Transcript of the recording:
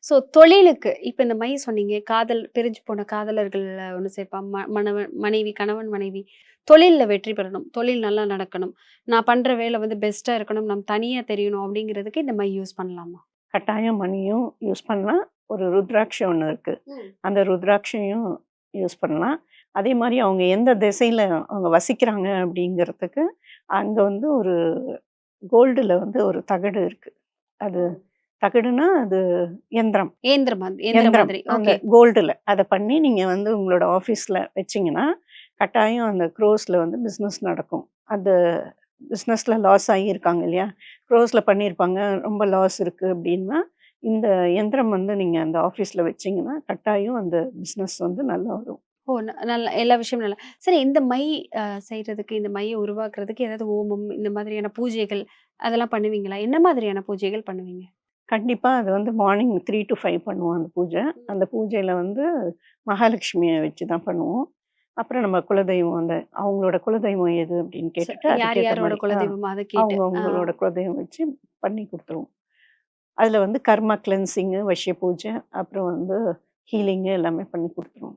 So தொழிலுக்கு இப்ப இந்த மை சொன்னீங்க. காதல் பிரிஞ்சு போன காதலர்கள் ஒண்ணு சேர்ப்பான். மணவன் மனைவி, கணவன், மனைவி. தொழில்ல வெற்றி பெறணும். தொழில் நல்லா நடக்கணும். நான் பண்ற வேலை வந்து பெஸ்ட்டா இருக்கணும். நம்ம தனியா தெரியணும் அப்படிங்கிறதுக்கு இந்த மை யூஸ் பண்ணலாமா? கட்டாயம் மணியும் யூஸ் பண்ணலாம். ஒரு ருத்ராட்சை ஒண்ணு இருக்கு. ம். அந்த ருத்ராட்சையும் யூஸ் பண்ணலாம். அதே மாரி அவங்க எந்த திசையில அவங்க வசிக்கிறாங்க அப்படிங்கிறதுக்கு, அங்க வந்து ஒரு கோல்டுல வந்து ஒரு தகடு இருக்கு. அது தகடுனா அது எந்திரம். எந்திரம் எந்திரம். மாதிரி. அந்த ஓகே. கோல்டுல அத பண்ணி நீங்க வந்து உங்களோட ஆஃபீஸ்ல வச்சீங்கன்னா, கட்டாயம் அந்த குரோஸ்ல வந்து பிசினஸ் நடக்கும். அந்த பிசினஸ்ல லாஸ் ஆகியிருக்காங்க இல்லையா? குரோஸ்ல பண்ணியிருப்பாங்க. ரொம்ப லாஸ் இருக்கு அப்டின்னா, இந்த எந்திரம் வந்து நீங்க அந்த ஆஃபீஸ்ல வச்சீங்கன்னா, கட்டாயம் அந்த பிசினஸ் வந்து நல்லா வரும். ஓ! நல்ல எல்லா விஷயமும் நல்லா சரி இந்த மை செய்றதுக்கு, இந்த மைய உருவாக்குறதுக்கு ஏதாவது ஹோமம், இந்த மாதிரியான பூஜைகள் அதெல்லாம் பண்ணுவீங்களா? என்ன மாதிரியான பூஜைகள் பண்ணுவீங்க? கண்டிப்பா அது வந்து மார்னிங் 3 டூ 5 பண்ணுவோம் அந்த பூஜை. அந்த பூஜையில வந்து மகாலட்சுமிய வச்சு தான் பண்ணுவோம். அப்புறம் நம்ம குலதெய்வம் அந்த அவங்களோட குலதெய்வம் எது அப்படின்னு கேட்டுட்டு யார் அதுக்கேத்த யாரோட மாரி குலதெய்வமோ அத கேட்டு. அவங்க அவங்களோட குலதெய்வம் வச்சு பண்ணி குடுத்துருவோம். அதுல வந்து கர்மா கிளென்சிங்கு, வஷ்ய பூஜை, அப்புறம் வந்து ஹீலிங்கு எல்லாமே பண்ணி குடுத்துருவோம்.